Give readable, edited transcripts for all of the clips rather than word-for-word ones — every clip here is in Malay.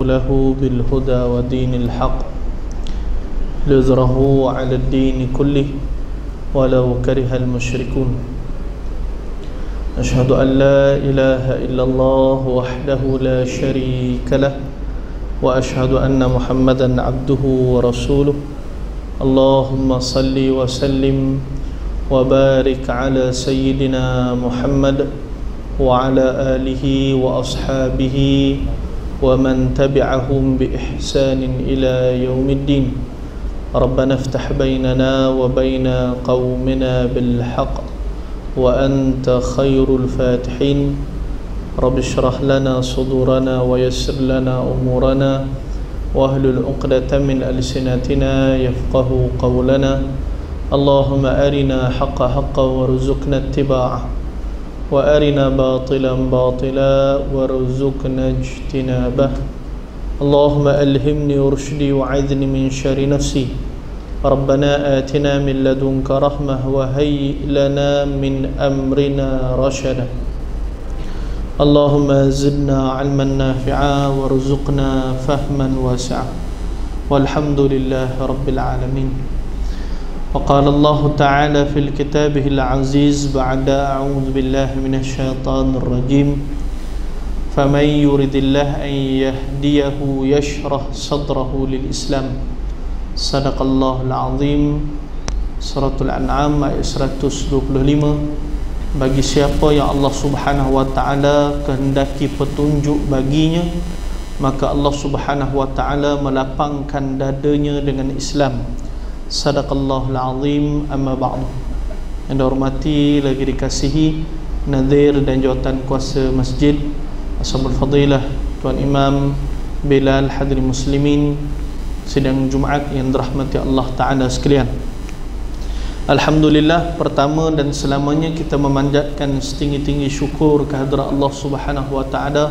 له بالهدى ودين الحق ليظهره على الدين كله ولو كره المشركون. أشهد أن لا إله إلا الله وحده لا شريك له وأشهد أن محمدا عبده ورسوله. اللهم صل وسلم وبارك على سيدنا محمد وعلى آله وأصحابه ومن تبعهم بإحسان إلى يوم الدين. ربنا افتح بيننا وبين قومنا بالحق وأنت خير الفاتحين. رب اشرح لنا صدورنا ويسر لنا أمورنا واحلل عقدة من ألسنتنا يفقه قولنا. اللهم أرنا حق حقا وارزقنا اتباعه وأرنا باطلا باطلا وارزقنا اجتنابه. اللهم ألهمني رشدي وعذني من شر نفسي. ربنا آتنا من لدنك رحمة وهيئ لنا من أمرنا رشدا. اللهم زدنا علما نافعا وارزقنا فهما واسعا والحمد لله رب العالمين. وقال الله تعالى في كتابه العزيز بعد أعوذ بالله من الشيطان الرجيم فمن يرد الله أن يهديه يشرح صدره للإسلام. صدق الله العظيم. Suratul An'am ayat 125. Bagi siapa yang Allah Subhanahu wa taala kehendaki petunjuk baginya, maka Allah Subhanahu wa taala melapangkan dadanya dengan Islam. Sadaqallahul azim. Amma ba'du. Yang dihormati lagi dikasihi Nadir dan jawatan kuasa masjid, Ashabul Fadilah, Tuan Imam Bilal, hadirin muslimin sidang Jumaat yang dirahmati Allah Ta'ala sekalian. Alhamdulillah, pertama dan selamanya kita memanjatkan setinggi-tinggi syukur kehadrat Allah Subhanahu wa taala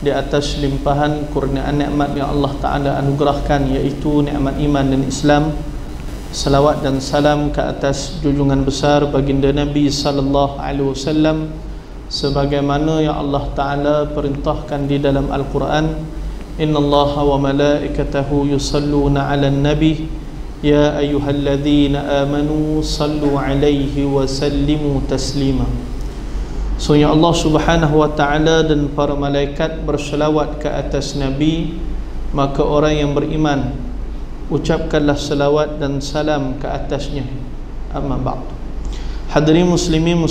di atas limpahan kurniaan nikmat yang Allah Taala anugerahkan, iaitu nikmat iman dan Islam. Salawat dan salam ke atas junjungan besar baginda Nabi sallallahu alaihi wasallam sebagaimana yang Allah Taala perintahkan di dalam Al-Quran, innallaha wa malaikatahu yusalluna 'alan nabi ya ayyuhalladzina amanu sallu 'alaihi wa sallimu taslima. Sesungguhnya Allah Subhanahu wa taala dan para malaikat berselawat ke atas Nabi, maka orang yang beriman ucapkanlah selawat dan salam ke atasnya. Amma ba'du. Hadirin muslimin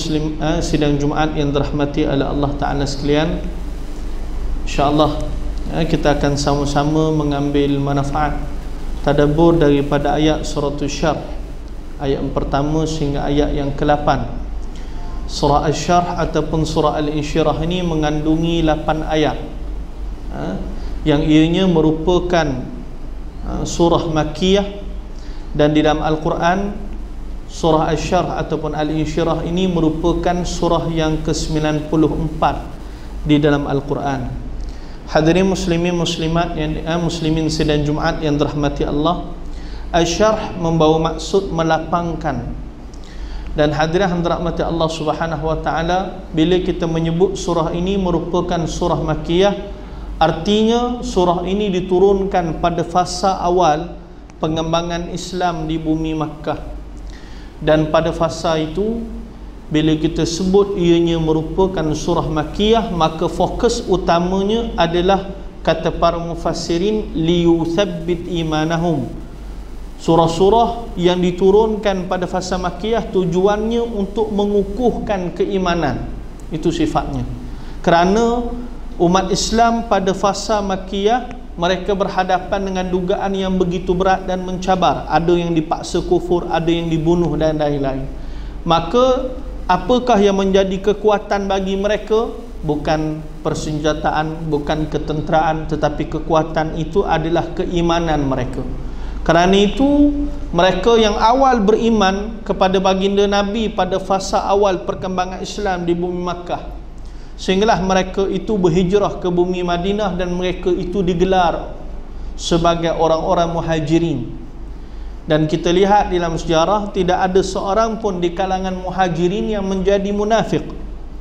sidang Jumaat yang dirahmati oleh Allah Ta'ala sekalian, InsyaAllah kita akan sama-sama mengambil manfaat tadabbur daripada ayat surah Asy-Syarh, ayat yang pertama sehingga ayat yang ke-8. Surah Asy-Syarh ataupun surah Al-Insyirah ini mengandungi 8 ayat yang ianya merupakan surah Makkiyah, dan di dalam Al-Quran surah Asy-Syarh ataupun Al-Insyirah ini merupakan surah yang ke-94 di dalam Al-Quran. Hadirin muslimin muslimat yang muslimin sidang Jumaat yang dirahmati Allah, Asy-Syarh membawa maksud melapangkan. Dan hadirin yang dirahmati Allah Subhanahu wa taala, bila kita menyebut surah ini merupakan surah Makkiyah, artinya surah ini diturunkan pada fasa awal pengembangan Islam di bumi Makkah. Dan pada fasa itu, bila kita sebut ianya merupakan surah Makkiyah, maka fokus utamanya adalah, kata para mufassirin, liyuthabbit imanahum. Surah-surah yang diturunkan pada fasa Makkiyah tujuannya untuk mengukuhkan keimanan. Itu sifatnya. Kerana umat Islam pada fasa Makkiyah, mereka berhadapan dengan dugaan yang begitu berat dan mencabar. Ada yang dipaksa kufur, ada yang dibunuh dan lain-lain. Maka apakah yang menjadi kekuatan bagi mereka? Bukan persenjataan, bukan ketenteraan, tetapi kekuatan itu adalah keimanan mereka. Kerana itu, mereka yang awal beriman kepada baginda Nabi pada fasa awal perkembangan Islam di bumi Makkah, sehinggalah mereka itu berhijrah ke bumi Madinah, dan mereka itu digelar sebagai orang-orang muhajirin. Dan kita lihat dalam sejarah, tidak ada seorang pun di kalangan muhajirin yang menjadi munafik.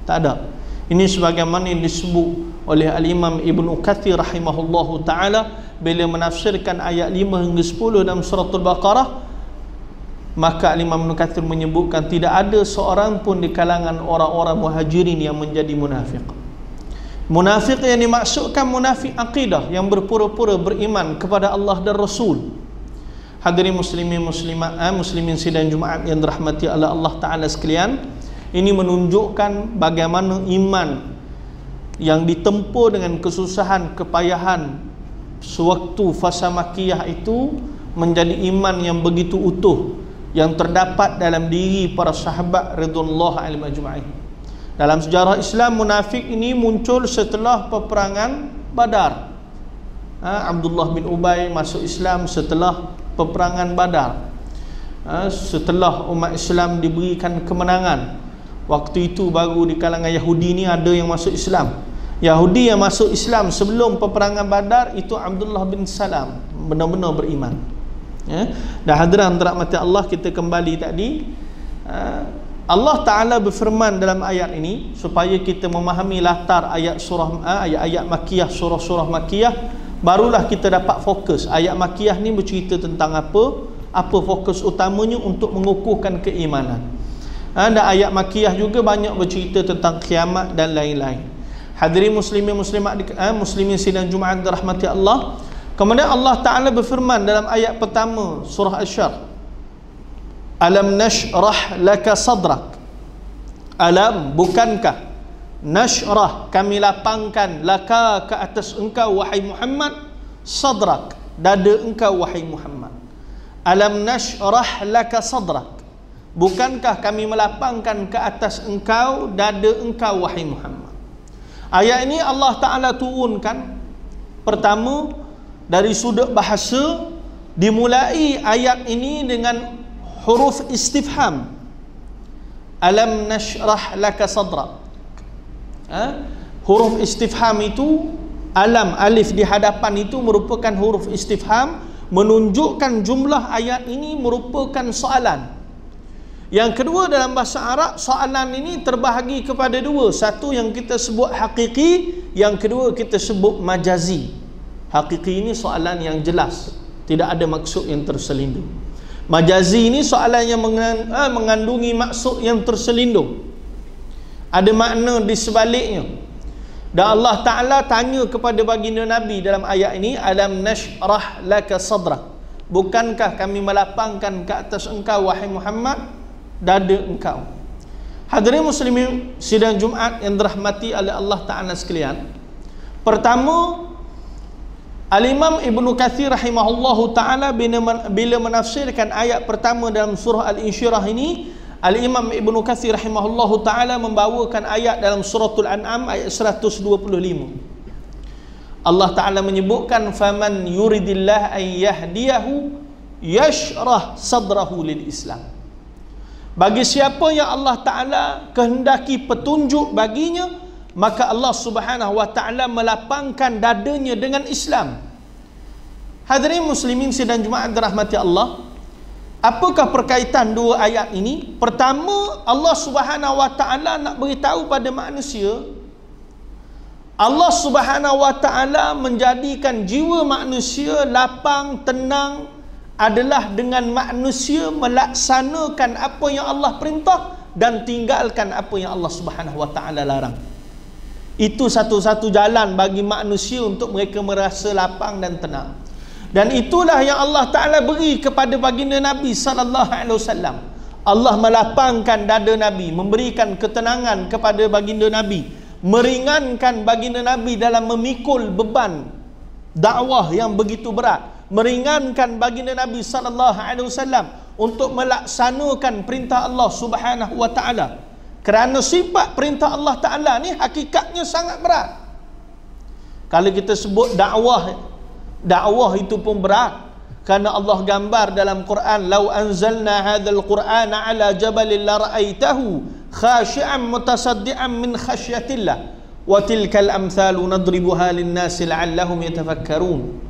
Tak ada. Ini sebagaimana yang disebut oleh Al-Imam Ibnu Katsir rahimahullahu taala bila menafsirkan ayat 5 hingga 10 dalam surah Al-Baqarah. Maka Al-Imam Ibnu Katsir menyebutkan tidak ada seorang pun di kalangan orang-orang muhajirin yang menjadi munafik. Munafik yang dimaksudkan munafik akidah, yang berpura-pura beriman kepada Allah dan Rasul. Hadirin muslimin muslimat, muslimin sidang Jumaat yang dirahmati oleh Allah Ta'ala sekalian, ini menunjukkan bagaimana iman yang ditempuh dengan kesusahan, kepayahan sewaktu fasa Makkiyah itu menjadi iman yang begitu utuh, yang terdapat dalam diri para sahabat radhiyallahu anhum ajma'in. Dalam sejarah Islam, munafik ini muncul setelah peperangan Badar. Abdullah bin Ubay masuk Islam setelah peperangan Badar. Setelah umat Islam diberikan kemenangan, waktu itu baru di kalangan Yahudi ni ada yang masuk Islam. Yahudi yang masuk Islam sebelum peperangan Badar itu Abdullah bin Salam, benar-benar beriman. Dan hadirin rahmati Allah, kita kembali tadi, Allah Ta'ala berfirman dalam ayat ini supaya kita memahami latar ayat surah, ayat-ayat Makkiyah, surah-surah Makkiyah, barulah kita dapat fokus. Ayat Makkiyah ni bercerita tentang apa fokus utamanya untuk mengukuhkan keimanan. Dan ayat Makkiyah juga banyak bercerita tentang kiamat dan lain-lain. Hadirin muslimin muslimat, muslimin sidang Jumaat dirahmati Allah. Kemudian Allah Ta'ala berfirman dalam ayat pertama surah Asy-Syarh, Alam nashrah laka sadrak. Alam, bukankah, nashrah, kami lapangkan, laka, ke atas engkau wahai Muhammad, sadrak, dada engkau wahai Muhammad. Alam nashrah laka sadrak, bukankah kami melapangkan ke atas engkau dada engkau wahai Muhammad. Ayat ini Allah Ta'ala turunkan pertama dari sudut bahasa, dimulai ayat ini dengan huruf istifham. Alam nashrah laka sadrak. Huruf istifham itu, alam, alif di hadapan itu merupakan huruf istifham, menunjukkan jumlah ayat ini merupakan soalan. Yang kedua, dalam bahasa Arab, soalan ini terbahagi kepada dua. Satu yang kita sebut hakiki, yang kedua kita sebut majazi. Hakiki ini soalan yang jelas, tidak ada maksud yang terselindung. Majazi ini soalan yang mengandungi maksud yang terselindung, ada makna di sebaliknya. Dan Allah Ta'ala tanya kepada baginda Nabi dalam ayat ini, Alam nashrah laka sadrak, bukankah kami melapangkan ke atas engkau wahai Muhammad dada engkau. Hadirin muslimin sidang Jumaat yang dirahmati oleh Allah Ta'ala sekalian, pertama, Al-Imam Ibnu Katsir rahimahullahu ta'ala bila menafsirkan ayat pertama dalam surah Al-Insyirah ini, Al-Imam Ibnu Katsir rahimahullahu ta'ala membawakan ayat dalam suratul An'am ayat 125. Allah Ta'ala menyebutkan, faman yuridillah an yahdiyahu yashrah sadrahu lil Islam. Bagi siapa yang Allah Ta'ala kehendaki petunjuk baginya, maka Allah Subhanahu wa Ta'ala melapangkan dadanya dengan Islam. Hadirin muslimin sidang Jumaat dirahmati Allah, apakah perkaitan dua ayat ini? Pertama, Allah Subhanahu wa Ta'ala nak beritahu pada manusia, Allah Subhanahu wa Ta'ala menjadikan jiwa manusia lapang, tenang adalah dengan manusia melaksanakan apa yang Allah perintah dan tinggalkan apa yang Allah Subhanahu wa Ta'ala larang. Itu satu-satu jalan bagi manusia untuk mereka merasa lapang dan tenang. Dan itulah yang Allah Ta'ala beri kepada baginda Nabi sallallahu alaihi wasallam. Allah melapangkan dada Nabi, memberikan ketenangan kepada baginda Nabi, meringankan baginda Nabi dalam memikul beban dakwah yang begitu berat, meringankan baginda Nabi sallallahu alaihi wasallam untuk melaksanakan perintah Allah Subhanahu wa Ta'ala. Kerana sifat perintah Allah Ta'ala ni hakikatnya sangat berat. Kalau kita sebut dakwah itu pun berat. Kerana Allah gambar dalam Quran, "Lau anzalna hadzal Qur'ana 'ala jabalin la ra'aitahu khashi'an mutasaddian min khasyatillah wa tilkal amthalu nadribuha lin-nasi la'allahum yatafakkarun."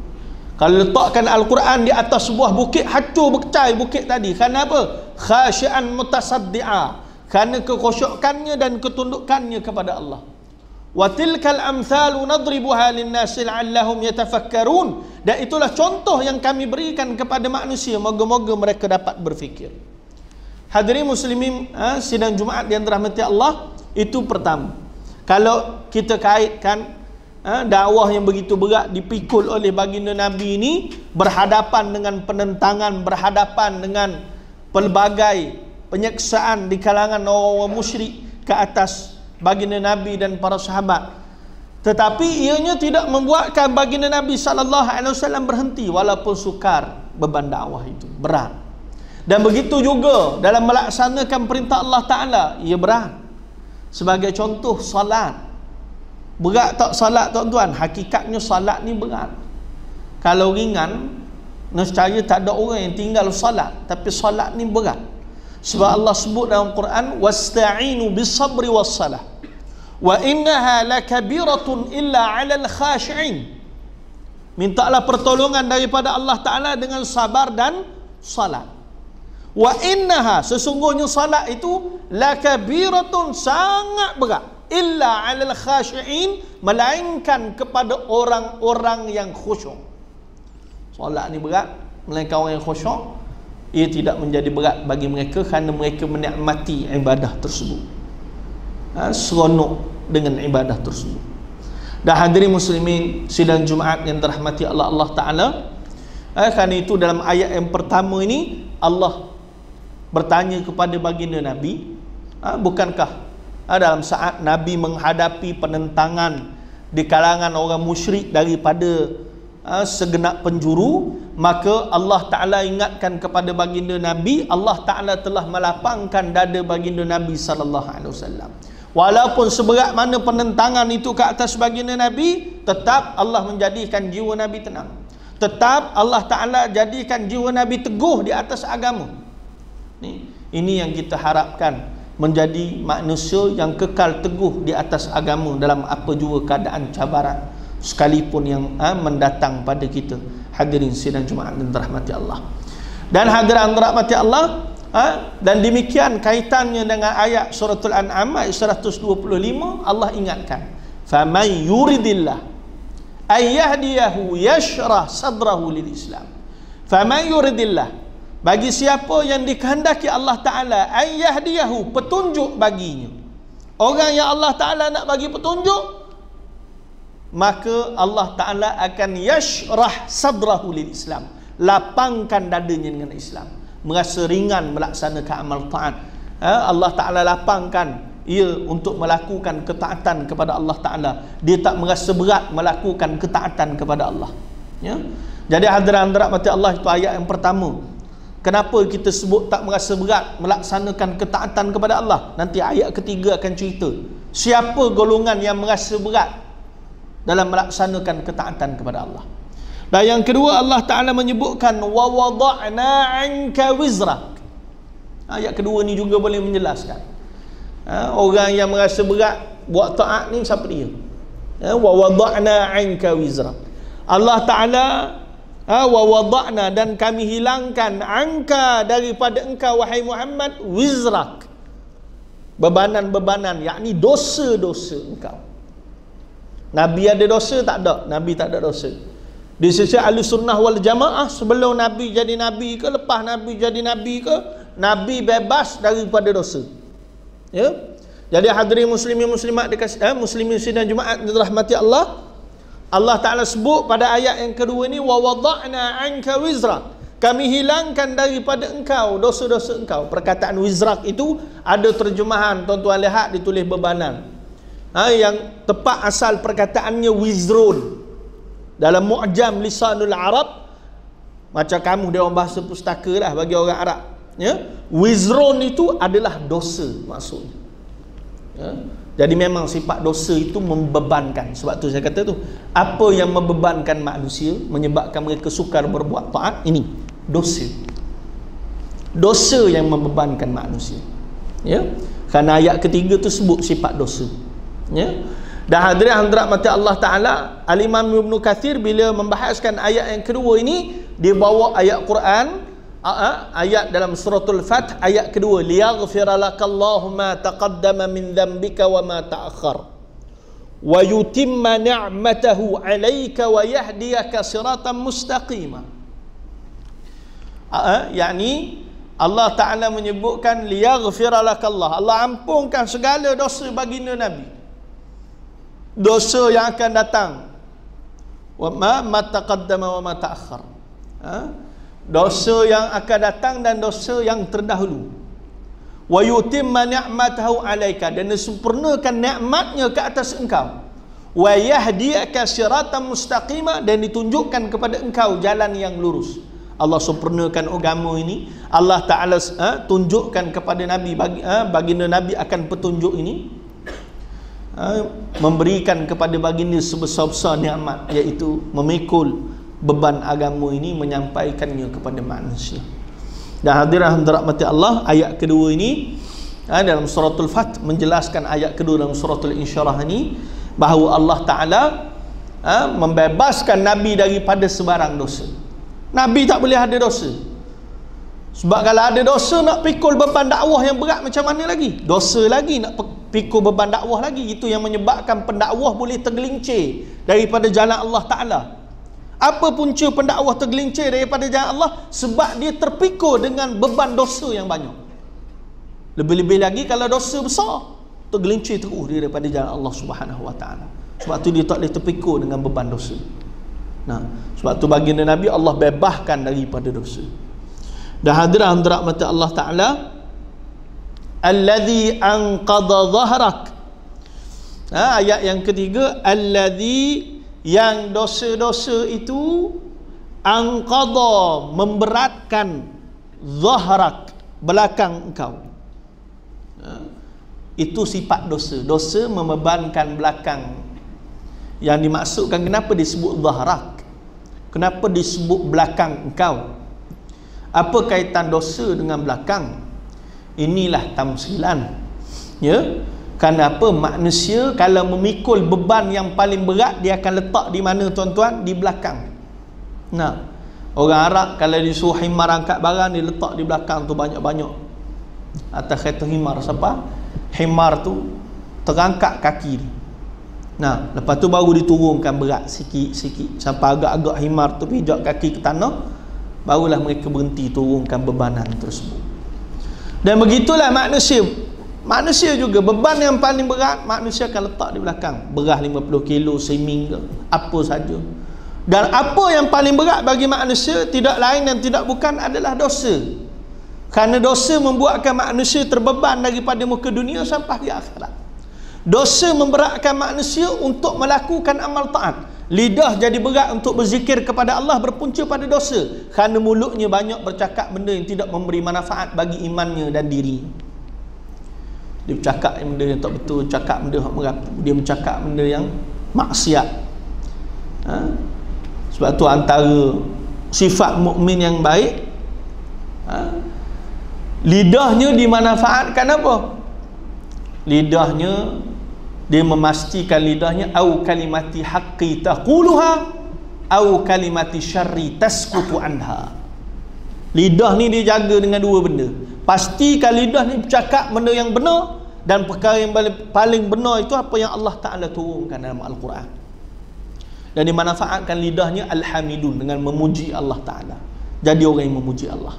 Kalau letakkan Al-Quran di atas sebuah bukit, hancur berkecai bukit tadi. Kerana apa? Khashi'an mutasaddi'a, kerana kekhusyukannya dan ketundukannya kepada Allah. Wa tilkal amthalu nadribuha lin-nasi la'allahum yatafakkarun. Dan itulah contoh yang kami berikan kepada manusia, moga-moga mereka dapat berfikir. Hadirin muslimin, sidang Jumaat yang dirahmati Allah, itu pertama. Kalau kita kaitkan dakwah yang begitu berat dipikul oleh baginda Nabi ini, berhadapan dengan penentangan, berhadapan dengan pelbagai penyeksaan di kalangan orang musyrik ke atas baginda Nabi dan para sahabat, tetapi ianya tidak membuatkan baginda Nabi SAW berhenti, walaupun sukar beban dakwah itu berat. Dan begitu juga dalam melaksanakan perintah Allah Ta'ala, ia berat. Sebagai contoh, salat. Berat tak salat, tuan-tuan? Hakikatnya salat ni berat. Kalau ringan, nescaya tak ada orang yang tinggal salat. Tapi salat ni berat. Sebab Allah sebut dalam Quran, wasta'inu bis-sabri was-salah. Wa innaha lakabiratun illa 'alal khashi'in. Mintalah pertolongan daripada Allah Ta'ala dengan sabar dan salat. Wa innaha, sesungguhnya salat itu lakabiratun, sangat berat, illa 'alal khashi'in, melainkan kepada orang-orang yang khusyuk. Salat ni berat, melainkan orang yang khusyuk, ia tidak menjadi berat bagi mereka kerana mereka menikmati ibadah tersebut. Seronok dengan ibadah tersebut. Dan hadirin muslimin sidang Jumaat yang dirahmati Allah Ta'ala, kerana itu dalam ayat yang pertama ini Allah bertanya kepada baginda Nabi, bukankah dalam saat Nabi menghadapi penentangan di kalangan orang musyrik daripada segenap penjuru, maka Allah Ta'ala ingatkan kepada baginda Nabi, Allah Ta'ala telah melapangkan dada baginda Nabi SAW. Walaupun seberat mana penentangan itu ke atas baginda Nabi, tetap Allah menjadikan jiwa Nabi tenang. Tetap Allah Ta'ala jadikan jiwa Nabi teguh di atas agama. Ini yang kita harapkan, menjadi manusia yang kekal teguh di atas agama dalam apa jua keadaan cabaran sekalipun yang mendatang pada kita. Hadirin sidang Jumaat dan rahmati Allah. Dan hadirin rahmati Allah, dan demikian kaitannya dengan ayat suratul An'am ayat 125, Allah ingatkan, faman yuridillah ayyahdiyahu yashrah sadrahu lil Islam. Faman yuridillah, bagi siapa yang dikehendaki Allah Ta'ala, ayyahdiyahu, petunjuk baginya. Orang yang Allah Ta'ala nak bagi petunjuk, maka Allah Ta'ala akan yashrah sadrahu lil Islam, lapangkan dadanya dengan Islam, merasa ringan melaksanakan amal taat. Allah Ta'ala lapangkan ia untuk melakukan ketaatan kepada Allah Ta'ala. Dia tak merasa berat melakukan ketaatan kepada Allah. Jadi hadirin rahmati Allah, itu ayat yang pertama. Kenapa kita sebut tak merasa berat melaksanakan ketaatan kepada Allah? Nanti ayat ketiga akan cerita siapa golongan yang merasa berat dalam melaksanakan ketaatan kepada Allah. Dan yang kedua, Allah Ta'ala menyebutkan wa wada'na 'anka wizrak. Ayat kedua ni juga boleh menjelaskan orang yang merasa berat buat taat ni siapa dia? Wa wada'na 'anka wizrak. Allah Ta'ala wa wada'na, dan kami hilangkan, angka, daripada engkau wahai Muhammad, wizrak, bebanan-bebanan, yakni dosa-dosa engkau. Nabi ada dosa? Tak ada. Nabi tak ada dosa. Di sisi Ahlussunnah wal Jamaah, sebelum Nabi jadi Nabi ke, lepas Nabi jadi Nabi ke, Nabi bebas daripada dosa. Ya. Jadi hadirin muslimin muslimat dikasih muslimin sidang Jumaat dirahmati Allah, Allah Ta'ala sebut pada ayat yang kedua ini, wa wada'na 'anka wizrak, kami hilangkan daripada engkau dosa-dosa engkau. Perkataan wizrak itu ada terjemahan, tuan-tuan lihat ditulis bebanan. Yang tepat asal perkataannya wizrun. Dalam Mu'jam Lisanul Arab, macam kamu dia orang bahasa pustaka lah bagi orang Arab, wizrun itu adalah dosa maksudnya. Jadi memang sifat dosa itu membebankan. Sebab tu saya kata tu, apa yang membebankan manusia, menyebabkan mereka sukar berbuat taat, ini dosa. Dosa yang membebankan manusia. Kerana ayat ketiga tu sebut sifat dosa. Dan hadirin rahmati Allah Ta'ala, Al-Imam Ibn Kathir bila membahaskan ayat yang kedua ini, dia bawa ayat Quran, ayat dalam suratul Fath ayat kedua, liyaghfira lakallahu ma taqaddama min dhanbika wa ma ta'akhkhar wa yutimma ni'matahu 'alaika wa yahdiyaka siratan mustaqima. yakni Allah Ta'ala menyebutkan liyaghfira lakallah, Allah ampunkan segala dosa baginda Nabi, dosa yang akan datang, wa ma taqaddama wa ma ta'akhkhar, dosa yang akan datang dan dosa yang terdahulu. Wa yutimma ni'matahu 'alaika, dan disempurnakan nikmatnya ke atas engkau. Wa yahdiyaka siratan mustaqima, dan ditunjukkan kepada engkau jalan yang lurus. Allah sempurnakan agama ini, Allah Ta'ala tunjukkan kepada Nabi, baginda Nabi akan petunjuk ini, memberikan kepada baginda sebesar-besar nikmat, iaitu memikul beban agama ini, menyampaikannya kepada manusia. Dan hadirin dirahmati Allah, ayat kedua ini dalam suratul Fath menjelaskan ayat kedua dalam suratul Insyirah ini, bahawa Allah Ta'ala membebaskan Nabi daripada sebarang dosa. Nabi tak boleh ada dosa, sebab kalau ada dosa nak pikul beban dakwah yang berat macam mana lagi? Dosa lagi nak pikul beban dakwah lagi. Itu yang menyebabkan pendakwah boleh tergelincir daripada jalan Allah Ta'ala. Apa punca pendakwah tergelincir daripada jalan Allah? Sebab dia terpikul dengan beban dosa yang banyak. Lebih-lebih lagi kalau dosa besar, tergelincir terus dia daripada jalan Allah Subhanahu Wa Ta'ala. Sebab tu dia tak boleh terpikul dengan beban dosa. Nah, sebab tu baginda Nabi Allah bebaskan daripada dosa. Dan hadirin dirahmati Allah Ta'ala, alladhi anqadha dhahrak. Ayat yang ketiga, alladhi, yang dosa-dosa itu, anqadha, memberatkan, dhahrak, belakang engkau. Itu sifat dosa. Dosa membebankan belakang. Yang dimaksudkan, kenapa disebut dhahrak? Kenapa disebut belakang engkau? Apa kaitan dosa dengan belakang? Inilah tamsilan. Ya, kenapa manusia kalau memikul beban yang paling berat, dia akan letak di mana tuan-tuan? Di belakang. Nah, orang Arab kalau disuruh himar angkat barang, dia letak di belakang tu banyak-banyak. Atas kereta himar, siapa? Himar tu terangkat kaki dia. Nah, lepas tu baru diturunkan berat sikit-sikit sampai agak-agak himar tu pijak kaki ke tanah, barulah mereka berhenti turunkan bebanan tersebut. Dan begitulah manusia juga, beban yang paling berat manusia akan letak di belakang. Beras 50 kilo, seming ke, apa saja. Dan apa yang paling berat bagi manusia tidak lain dan tidak bukan adalah dosa. Kerana dosa membuatkan manusia terbeban daripada muka dunia sampai di akhirat. Dosa memberatkan manusia untuk melakukan amal taat. Lidah jadi berat untuk berzikir kepada Allah berpunca pada dosa, kerana mulutnya banyak bercakap benda yang tidak memberi manfaat bagi imannya dan diri. Dia bercakap benda yang tak betul, cakap benda yang merapu, dia bercakap benda yang maksiat. Sebab tu antara sifat mukmin yang baik, lidahnya dimanfaatkan apa? Lidahnya, dia memastikan lidahnya au kalimati haqqi taquluha au kalimati syarri tasqutu anha. Lidah ni dia jaga dengan dua benda. Pastikan lidah ni bercakap benda yang benar, dan perkara yang paling benar itu apa yang Allah Ta'ala turunkan dalam Al-Quran. Dan dimanfaatkan lidahnya alhamidun, dengan memuji Allah Ta'ala. Jadi orang yang memuji Allah.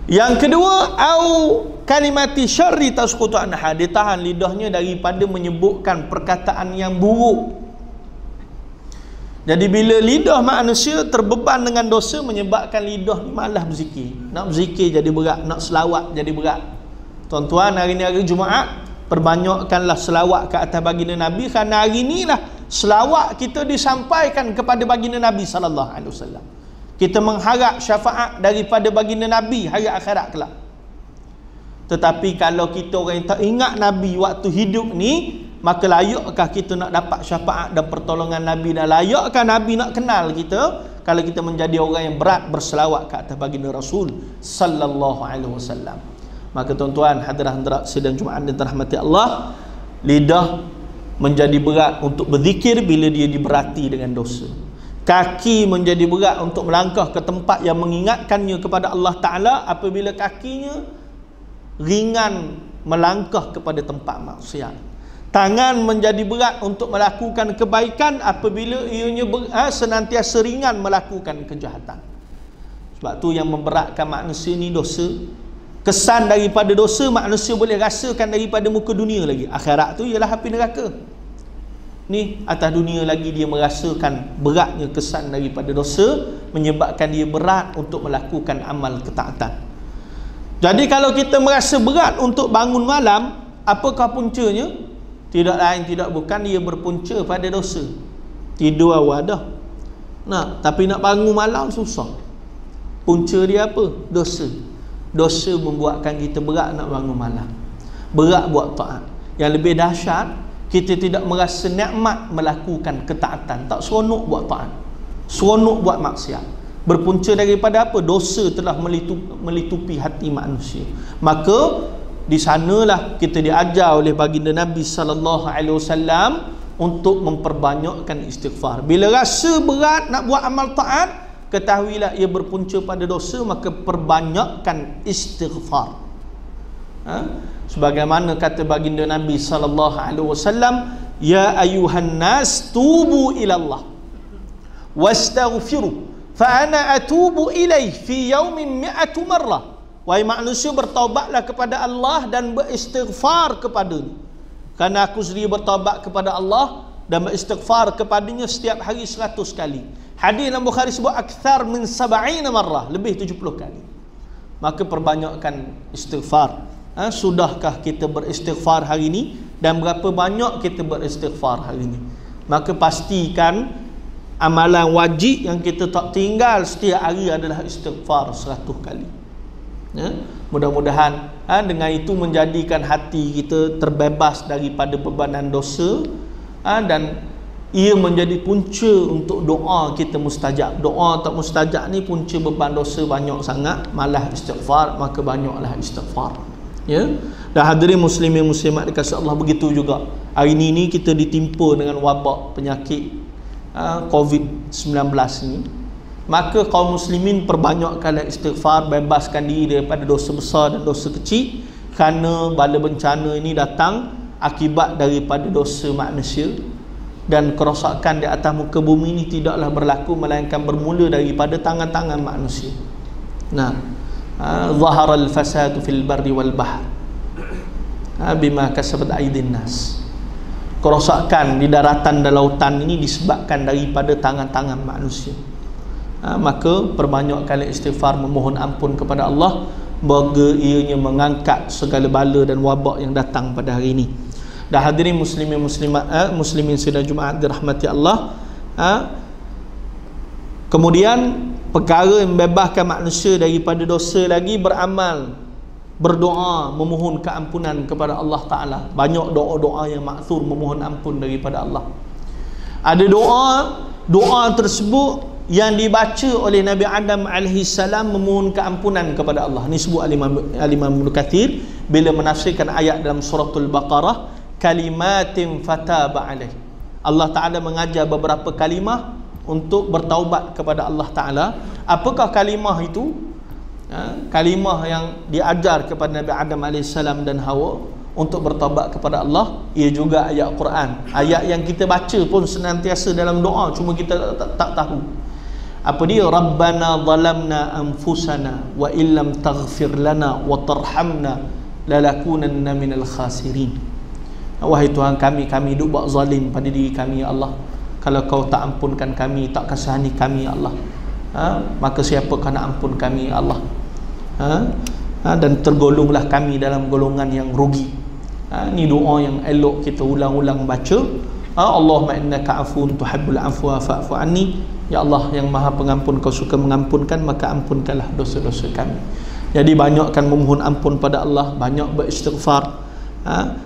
Yang kedua, au kalimati syarri tasqutu anha, dia tahan lidahnya daripada menyebutkan perkataan yang buruk. Jadi bila lidah manusia terbeban dengan dosa, menyebabkan lidah ni malas berzikir. Nak berzikir jadi berat, nak selawat jadi berat. Tuan-tuan, hari ni hari Jumaat, perbanyakkanlah selawat ke atas baginda Nabi, kerana hari inilah selawat kita disampaikan kepada baginda Nabi sallallahu alaihi wasallam. Kita mengharap syafaat daripada baginda Nabi hari akhirat kelak. Tetapi kalau kita orang yang tak ingat Nabi waktu hidup ni, maka layakkah kita nak dapat syafaat dan pertolongan Nabi? Dan layakkah Nabi nak kenal kita kalau kita menjadi orang yang berat berselawat ke atas baginda Rasul sallallahu alaihi wasallam? Maka tuan-tuan, hadirat sidang Jumaat dan rahmati Allah, lidah menjadi berat untuk berzikir bila dia diberati dengan dosa. Kaki menjadi berat untuk melangkah ke tempat yang mengingatkannya kepada Allah Ta'ala apabila kakinya ringan melangkah kepada tempat maksiat. Tangan menjadi berat untuk melakukan kebaikan apabila ianya senantiasa ringan melakukan kejahatan. Sebab tu yang memberatkan manusia ni dosa. Kesan daripada dosa manusia boleh rasakan daripada muka dunia lagi. Akhirat tu ialah api neraka. Ni atas dunia lagi dia merasakan beratnya kesan daripada dosa, menyebabkan dia berat untuk melakukan amal ketaatan. Jadi kalau kita merasa berat untuk bangun malam, apakah puncanya? Tidak lain tidak bukan dia berpunca pada dosa. Tidur awal dah. Tapi nak bangun malam susah. Punca dia apa? Dosa. Dosa membuatkan kita berat nak bangun malam. Berat buat taat. Yang lebih dahsyat, kita tidak merasa nikmat melakukan ketaatan. Tak seronok buat taat. Seronok buat maksiat. Berpunca daripada apa? Dosa telah melitupi hati manusia. Maka di sanalah kita diajar oleh baginda Nabi sallallahu alaihi wasallam untuk memperbanyakkan istighfar. Bila rasa berat nak buat amal taat, ketahuilah ia berpunca pada dosa, maka perbanyakkan istighfar. Sebagaimana kata baginda Nabi sallallahu alaihi wasallam, ya ayuhan nas tubu ila Allah wastaghfiru fa ana atubu ilaih fi yaumin 100 marrah. Wahai manusia, bertaubatlah kepada Allah dan beristighfar kepadanya, kerana aku sendiri bertaubat kepada Allah dan beristighfar kepadanya setiap hari 100 kali. Hadis dalam Bukhari sebut akthar min 70 marrah, lebih 70 kali. Maka perbanyakkan istighfar. Sudahkah kita beristighfar hari ini? Dan berapa banyak kita beristighfar hari ini? Maka pastikan amalan wajib yang kita tak tinggal setiap hari adalah istighfar 100 kali. Mudah-mudahan dengan itu menjadikan hati kita terbebas daripada bebanan dosa, dan ia menjadi punca untuk doa kita mustajab. Doa tak mustajab ni punca beban dosa banyak sangat, malah istighfar, maka banyaklah istighfar. Dan hadirin muslimin muslimat dikasihi Allah, begitu juga hari ini kita ditimpa dengan wabak penyakit COVID-19 ni. Maka kaum muslimin perbanyakkanlah istighfar, bebaskan diri daripada dosa besar dan dosa kecil, kerana bala bencana ini datang akibat daripada dosa manusia, dan kerosakan di atas muka bumi ini tidaklah berlaku melainkan bermula daripada tangan-tangan manusia. Zahara al-fasadu fil barri wal bahr bima kasabat aydin nas. Kerosakan di daratan dan lautan ini disebabkan daripada tangan-tangan manusia. Maka perbanyakkan istighfar, memohon ampun kepada Allah, moga ianya mengangkat segala bala dan wabak yang datang pada hari ini. Dan hadirin muslimin muslimat, muslimin sidang Jumaat dirahmati Allah, kemudian perkara yang membebaskan manusia daripada dosa lagi, beramal, berdoa, memohon keampunan kepada Allah Ta'ala. Banyak doa-doa yang maksur memohon ampun daripada Allah. Ada doa tersebut yang dibaca oleh Nabi Adam AS memohon keampunan kepada Allah. Ini sebut Al-Imam Ibn Kathir bila menafsirkan ayat dalam suratul Baqarah, kalimatin fataba alaih. Allah Ta'ala mengajar beberapa kalimah untuk bertaubat kepada Allah Ta'ala. Apakah kalimah itu? Kalimah yang diajar kepada Nabi Adam AS dan Hawa untuk bertaubat kepada Allah. Ia juga ayat Quran, ayat yang kita baca pun senantiasa dalam doa, cuma kita tak tahu. Apa dia? Rabbana zalamna anfusana wa illam taghfir lana wa tarhamna lalakunanna minal khasirin. Wahai Tuhan kami duk buat zalim pada diri kami, ya Allah. Kalau kau tak ampunkan kami, tak kasihani kami, ya Allah, maka siapakah nak ampun kami, ya Allah? Dan tergolonglah kami dalam golongan yang rugi. Ini doa yang elok kita ulang-ulang baca. Allahumma innaka afuun tuhibbul afwa fa'fu anni. Ya Allah yang maha pengampun, kau suka mengampunkan, maka ampunkanlah dosa-dosa kami. Jadi banyakkan memohon ampun pada Allah, banyak beristighfar.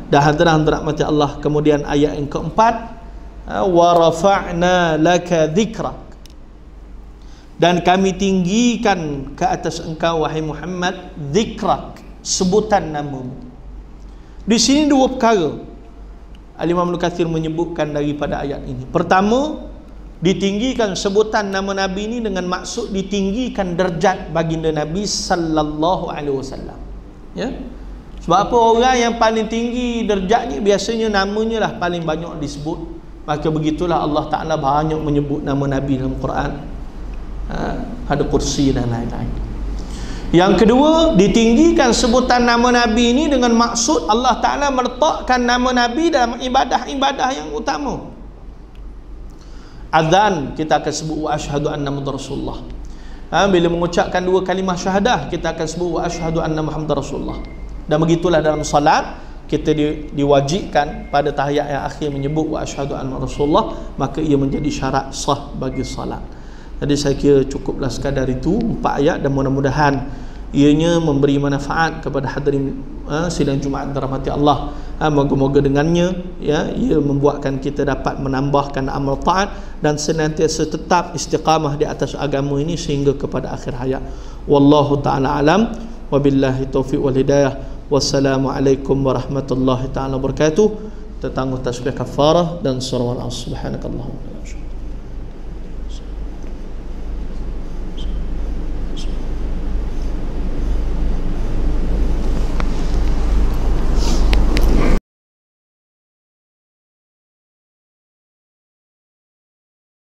Dan hadirin rahmati Allah. Kemudian ayat yang keempat, wa rafa'na laka dhikrak, dan kami tinggikan ke atas engkau wahai Muhammad dhikrak, sebutan namamu. Di sini dua perkara Al-Imam Ibn Kathir menyebutkan daripada ayat ini. Pertama, ditinggikan sebutan nama Nabi ini dengan maksud ditinggikan derajat baginda Nabi sallallahu alaihi wasallam. Ya. Sebab apa? Orang yang paling tinggi derajatnya biasanya namanya lah paling banyak disebut. Maka begitulah Allah Ta'ala banyak menyebut nama Nabi dalam Quran. Ada kursi dan lain-lain. Yang kedua, ditinggikan sebutan nama Nabi ini dengan maksud Allah Ta'ala meletakkan nama Nabi dalam ibadah-ibadah yang utama. Azan kita akan sebut wa asyhadu anna Muhammadar Rasulullah. Bila mengucapkan dua kalimah syahadah, kita akan sebut wa asyhadu anna Muhammadar Rasulullah. Dan begitulah dalam salat, kita diwajibkan pada tahiyat yang akhir menyebut wa asyhadu anna Rasulullah, maka ia menjadi syarat sah bagi salat. Jadi saya kira cukuplah sekadar itu 4 ayat, dan mudah-mudahan ianya memberi manfaat kepada hadirin sidang Jumaat dirahmati Allah. Moga-moga dengannya ya, ia membuatkan kita dapat menambahkan amal taat dan senantiasa tetap istiqamah di atas agama ini sehingga kepada akhir hayat. Wallahu ta'ala alam, wabillahi taufiq wal hidayah. Wassalamualaikum warahmatullahi ta'ala wabarakatuh. Tetangguh tasbih kafarah dan surah al-asr. Subhanakallahumma